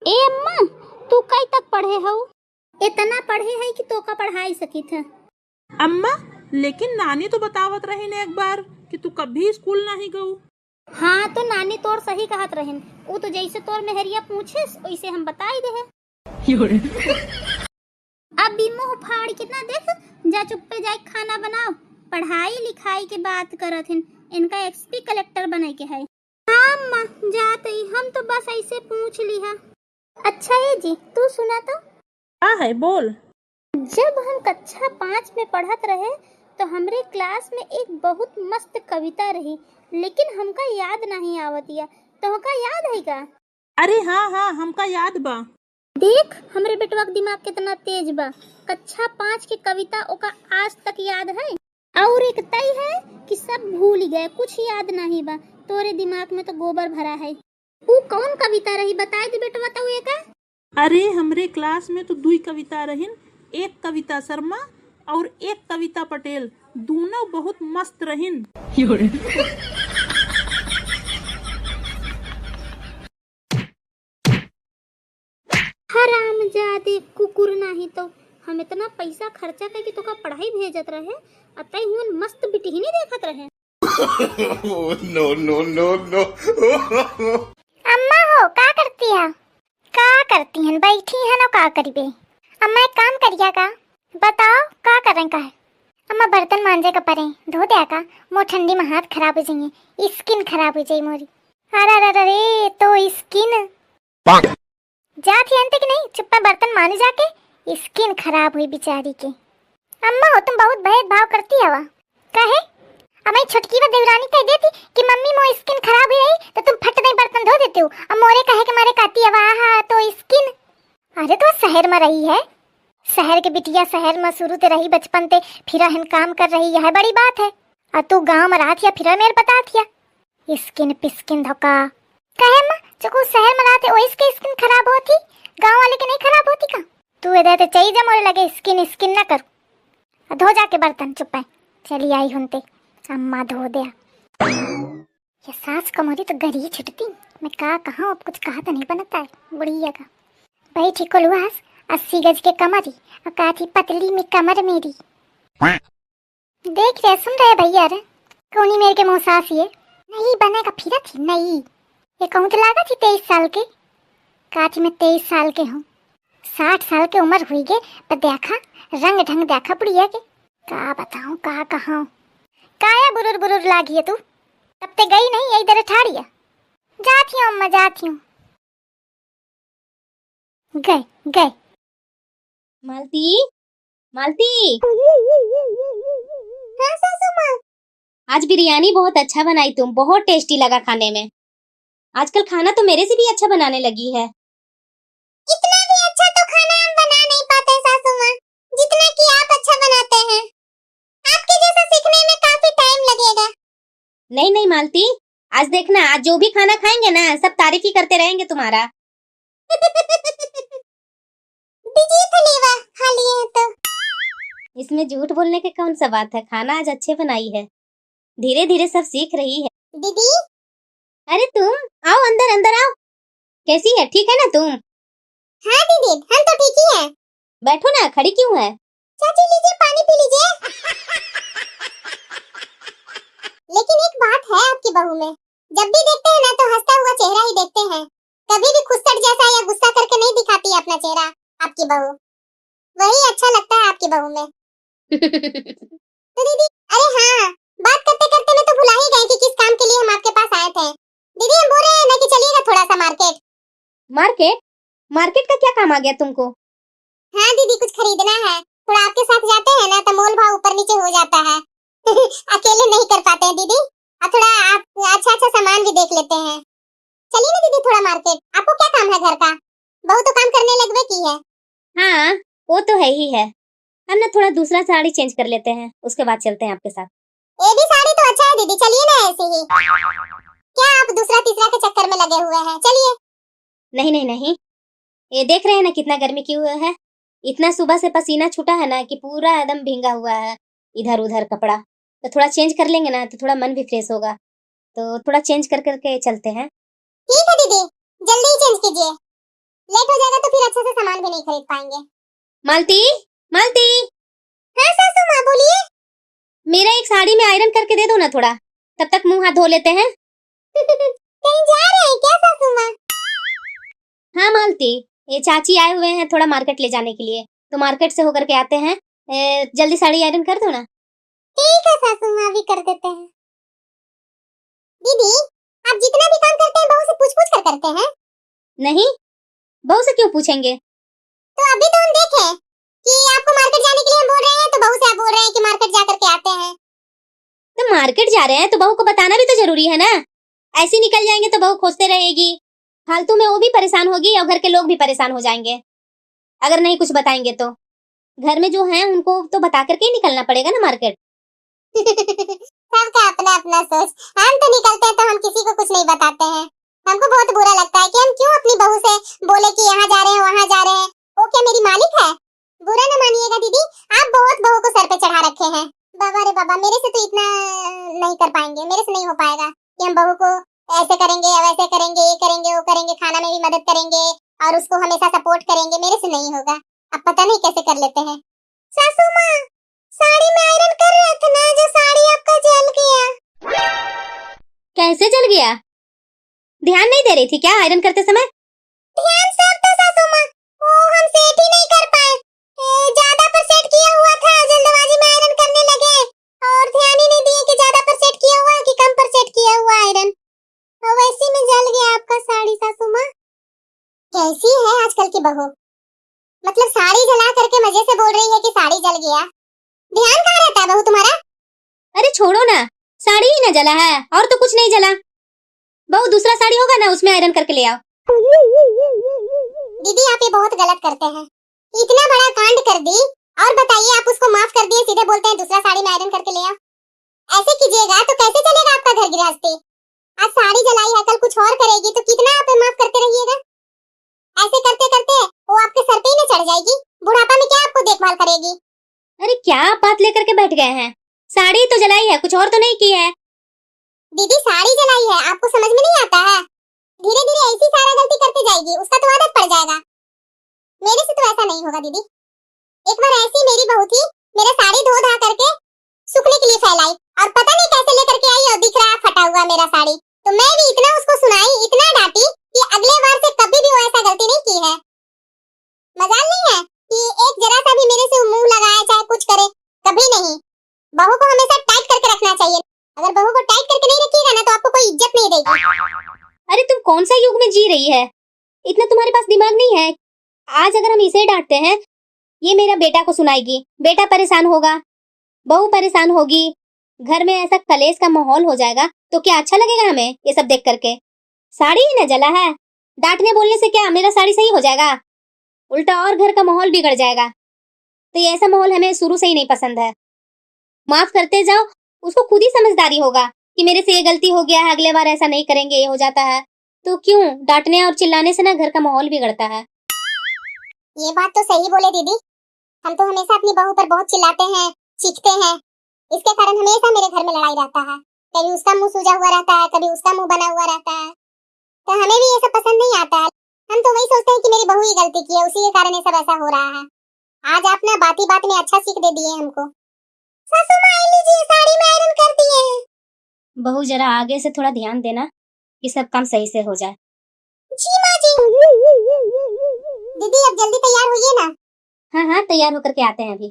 ए अम्मा, तू कई तक पढ़े हो? इतना पढ़े है कि तो का पढ़ाई सकी था। अम्मा, लेकिन नानी तो बतावत रही ने एक बार कि तू कभी स्कूल नहीं गऊ। हाँ तो नानी तोर सही कहत रहन। वो तो जैसे तोर मेहरिया पूछे वैसे हम बताई दे। अब भी मुंह फाड़ कितना देख, जा चुप्पे जाए खाना बनाओ। पढ़ाई लिखाई के बात करत हैं, इनका एसपी कलेक्टर बने के है। हाँ अम्मा जाते ही, हम तो बस ऐसे पूछ लिया। अच्छा ये जी तू सुना तो? हाँ है, बोल। जब हम कक्षा 5 में पढ़त रहे तो हमरे क्लास में एक बहुत मस्त कविता रही, लेकिन हमका याद नहीं आवतिया। तुमका याद है का? अरे हाँ हाँ, हमका याद बा। देख हमरे बेटवा का दिमाग कितना तेज बा। कक्षा 5 की कविता ओका आज तक याद है। और एक तय है कि सब भूल गए, कुछ याद नहीं बा। तोरे दिमाग में तो गोबर भरा है। वो कौन कविता रही बताए दे बेटवा तो ये का? अरे हमरे क्लास में तो दुई कविता रहिन, एक कविता शर्मा और एक कविता पटेल। दोनों बहुत मस्त रहिन। हरामजादे कुकुर नहीं तो हम इतना पैसा खर्चा करके तो का पढ़ाई भेजत रहे, अतई हुन मस्त बिटिही नहीं देखत रहे। No no no no. अम्मा हो का करती है? का करती हैं? बैठी हैं ना, का करीबे? अम्मा एक काम करिया का, बताओ का करें का है? अम्मा बर्तन मांजे का परे धो दिया का, मोर ठंडी में हाथ खराब हो जाएंगे, स्किन खराब हो जाए मोरी। अरे अरे अरे तो स्किन जाती अंत कि नहीं, चुप में बर्तन माने जाके, स्किन खराब हुई बेचारी के। अम्मा हो तुम बहुत भेदभाव करती हवा कहे? अम्मा छुटकी व देवरानी कह देती कि मम्मी मो स्किन खराब हुई रही तो तुम फट दे बर्तन धो देते हो। अब मोरे कहे के मारे कहती हवा हाँ तो स्किन। अरे तो शहर में रही है, शहर के बिटिया शहर में शुरू से रही, बचपन से फिर हन काम कर रही, यह बड़ी बात है। और तू गांव में रहा थी फिर मेरे बता थिया स्किन पिस्किन धोका कहे अम्मा जो शहर में रहते वही इसके स्किन खराब होती, गांव वाले के नहीं खराब होती का? तू इधर तो चाहिए जा मोरे लगे स्किन स्किन ना करो, धो जाके बर्तन। चुप है, चली आई हुनते अम्मा धो दिया। ये सास कमोरी तो गरी छुटती, मैं का कहा अब कुछ कहा तो नहीं बनता है बुढ़िया का। भाई ठीक को लुआस 80 गज के कमरी और का थी पतली में कमर मेरी। देख रहे सुन रहे भैया रे कौनी मेरे के मुँह सास ये नहीं बनेगा फिर थी नहीं। ये कहूँ तो लागा थी 23 साल के, काच में 23 साल के हूँ, 60 साल के उम्र हुई गे पर देखा रंग ढंग देखा बुढ़िया के। का बताऊँ का कहा काया बुरुर बुरुर लागी है तू, तब ते गई नहीं यही दर ठाड़िया। जाती हूँ अम्मा जाती हूँ। गए गए। मालती मालती, हाँ सासू माँ। आज बिरयानी बहुत अच्छा बनाई तुम, बहुत टेस्टी लगा खाने में। आजकल खाना तो मेरे से भी अच्छा बनाने लगी है। इतना भी अच्छा तो खाना हम बना नहीं पाते सासू माँ, जितना कि आप अच्छा बनाते हैं। आपके जैसा सीखने में काफी टाइम लगेगा। नहीं नहीं मालती, आज देखना, आज जो भी खाना खाएंगे ना सब तारीफ ही करते रहेंगे तुम्हारा। दीजिए फलेवा खा लिए हैं तो। इसमें झूठ बोलने की कौन सा बात है, खाना आज अच्छे बनाई है, धीरे धीरे सब सीख रही है। दीदी अरे तुम आओ, अंदर अंदर आओ। कैसी है, ठीक है ना तुम? हाँ दीदी हम तो ठीक ही हैं। बैठो ना, खड़ी क्यों है? चाची लीजिए पानी पी लीजिए। लेकिन एक बात है आपकी बहू में, जब भी देखते हैं ना तो हंसता हुआ चेहरा ही देखते हैं, कभी भी खुस्सट जैसा या गुस्सा करके नहीं दिखाती अपना चेहरा आपकी बहू। वही अच्छा लगता है आपकी बहू में। तो दीदी अरे हाँ, बात करते करते मैं तो भुला ही गई कि किस काम के लिए हम आपके पास आए थे। दीदी हम बोल रहे हैं ना कि चलिएगा थोड़ा सा मार्केट। मार्केट? मार्केट का क्या काम आ गया तुमको? हाँ दीदी कुछ खरीदना है, थोड़ा आपके साथ जाते हैं ना तो मोल भाव ऊपर नीचे हो जाता है। अकेले नहीं कर पाते हैं दीदी, और थोड़ा आप अच्छा अच्छा सामान भी देख लेते हैं। चलिए ना दीदी थोड़ा मार्केट। आपको क्या काम है घर का? बहू तो काम करने लगवे की है। हाँ वो तो है ही है, हम ना थोड़ा दूसरा साड़ी चेंज कर लेते हैं, उसके बाद चलते हैं आपके साथ। ये भी साड़ी तो अच्छा है दीदी, चलिए ना ऐसे ही। क्या आप दूसरा तीसरा के चक्कर में लगे हुए हैं, चलिए। नहीं नहीं नहीं, ये देख रहे हैं ना कितना गर्मी क्यों हुआ है, इतना सुबह से पसीना छूटा है ना कि पूरा एकदम भींगा हुआ है इधर उधर कपड़ा। तो थोड़ा चेंज कर लेंगे ना तो थोड़ा मन भी फ्रेश होगा, तो थोड़ा चेंज कर करके चलते हैं। ठीक है दीदी जल्दी ही चेंज कीजिए, लेट हो जाएगा तो फिर अच्छे से सामान भी नहीं खरीद पाएंगे। मालती, मालती, हाँ सासू माँ बोलिए। मेरा एक साड़ी में आयरन करके दे दो ना थोड़ा, तब तक मुंह हाथ धो लेते हैं। कहीं जा रहे हैं क्या सासू माँ? हाँ मालती, ये चाची आए हुए हैं थोड़ा मार्केट ले जाने के लिए, तो मार्केट से होकर के आते हैं। जल्दी साड़ी आयरन कर दो ना। ठीक है सासू माँ, अभी कर देते हैं। दीदी आप जितना भी काम करते हैं बहू से पूछ-पूछ कर करते हैं? नहीं, बहू से क्यों पूछेंगे? तो अभी तो हम देखे कि आपको मार्केट जाने के लिए हम बोल रहे हैं तो बहू से आप बोल रहे हैं कि मार्केट जा करके आते हैं। तो मार्केट जा रहे हैं तो बहू को बताना भी तो जरूरी है ना। ऐसे ही निकल जाएंगे तो बहू खोजते रहेगी, फालतू में वो भी परेशान होगी और घर के लोग भी परेशान हो जाएंगे अगर नहीं कुछ बताएंगे तो। घर में जो हैं उनको तो बता करके ही निकलना पड़ेगा ना मार्केट। सबका अपना अपना सोच। हम तो निकलते हैं तो हम किसी को कुछ नहीं बताते हैं। हमको बहुत बुरा लगता है कि हम क्यों अपनी बहू से बोले कि यहाँ जा रहे हैं वहाँ जा रहे हैं। वो क्या मेरी मालिक है? बुरा न मानिएगा दीदी, आप बहुत बहू को सर पे चढ़ा रखे हैं। बाबा रे बाबा, मेरे से तो इतना नहीं कर पाएंगे, मेरे से नहीं हो पाएगा कि हम बहू को ऐसे करेंगे वैसे करेंगे, ये करेंगे वो करेंगे, खाना में भी मदद करेंगे और उसको हमेशा सपोर्ट करेंगे। मेरे से नहीं होगा। अब पता नहीं कैसे कर लेते हैं। सासू माँ, साड़ी में आयरन कर रहे थे ना, जो साड़ी आपका जल गया। कैसे जल गया? ध्यान नहीं दे रही थी क्या आयरन करते समय? ध्यान सब था सासू माँ, वो हम सेट ही नहीं कर पाए। ज्यादा पर सेट किया हुआ था, जल्दबाजी में आयरन करने लगे और ध्यान ही नहीं दिए कि ज्यादा पर सेट किया हुआ है कि कम पर सेट किया हुआ आयरन, और वैसे में जल गया आपका साड़ी। सासू माँ कैसी है आजकल की बहू, मतलब साड़ी जला करके मजे से बोल रही है कि साड़ी जल गया। ध्यान कहाँ रहता है बहू तुम्हारा? अरे छोड़ो ना, साड़ी ही ना जला है और तो कुछ नहीं जला। बहू दूसरा साड़ी होगा ना उसमें आयरन करके ले आओ। दीदी आप ये बहुत गलत करते हैं, इतना बड़ा कांड कर दी और बताइए आप उसको माफ कर दिए, सीधे बोलते हैं दूसरा साड़ी में आयरन करके ले आओ। ऐसे कीजिएगा तो कैसे चलेगा आपका घर गृहस्थी? आज साड़ी जलाई है, कल कुछ और करेगी तो कितना आप माफ करते रहिएगा? ऐसे करते करते वो आपके सर पे ही न चढ़ जाएगी, बुढ़ापा में क्या आपको देखभाल करेगी? अरे क्या बात लेकर के बैठ गए हैं? साड़ी तो जलाई है, कुछ और तो नहीं की है। दीदी साड़ी जलाई है, आपको समझ में नहीं आता है? धीरे धीरे ऐसी सारा गलती करते जाएगी, उसका तो आदत पड़ जाएगा। मेरे से तो ऐसा नहीं होगा दीदी। एक बार ऐसी मेरी बहू थी, मेरा साड़ी धो धा करके सूखने के लिए फैलाई और पता नहीं कैसे लेकर के आई और दिख रहा फटा हुआ मेरा साड़ी। तो मैं भी इतना उसको सुनाई, इतना डांटी कि अगले बार से कभी भी वो ऐसा गलती नहीं की है। मजाल नहीं है कि एक जरा सा भी मेरे से मुंह लगाए चाहे कुछ करे, कभी नहीं। बहू को हमेशा टाइट करके रखना चाहिए। अगर बहू को टाइट करके नहीं रखिएगा ना तो आपको कोई इज्जत नहीं देगी। अरे तुम कौन सा युग में जी रही है? इतना तुम्हारे पास दिमाग नहीं है। आज अगर हम इसे डांटते हैं, ये मेरा बेटा को सुनाएगी, बेटा परेशान होगा, बहू परेशान होगी, घर में ऐसा कलेश का माहौल हो जाएगा तो क्या अच्छा लगेगा हमें ये सब देख करके? साड़ी ही न जला है, डांटने बोलने से क्या मेरा साड़ी सही हो जाएगा? उल्टा और घर का माहौल बिगड़ जाएगा। तो ये ऐसा माहौल हमें शुरू से ही नहीं पसंद है। माफ करते जाओ, उसको खुद ही समझदारी होगा कि मेरे से ये गलती हो गया है, अगले बार ऐसा नहीं करेंगे, ये हो जाता है। तो क्यों डांटने और चिल्लाने से ना घर का माहौल बिगड़ता है। ये बात तो सही बोले दीदी, हम तो हमेशा अपनी बहू पर बहुत चिल्लाते हैं, चीखते हैं। इसके कारण हमेशा मेरे घर में लड़ाई रहता है। कभी उसका मुंह सूजा हुआ रहता है, कभी उसका मुंह बना हुआ रहता है। तो हमें भी ये सब पसंद नहीं आता है। हम तो वही सोचते हैं कि मेरी बहू ही गलती की है, उसी के कारण ये सब ऐसा हो रहा है। आज आप ना बात ही बात में अच्छा सीख दे दिए हमको। सासू माँ लीजिए, साड़ी में आयरन कर दिए हैं। बहू जरा आगे से थोड़ा ध्यान देना कि सब काम सही से हो जाए। जी माँ जी। दीदी अब जल्दी तैयार होइए ना। हाँ हाँ, तैयार होकर के आते हैं अभी।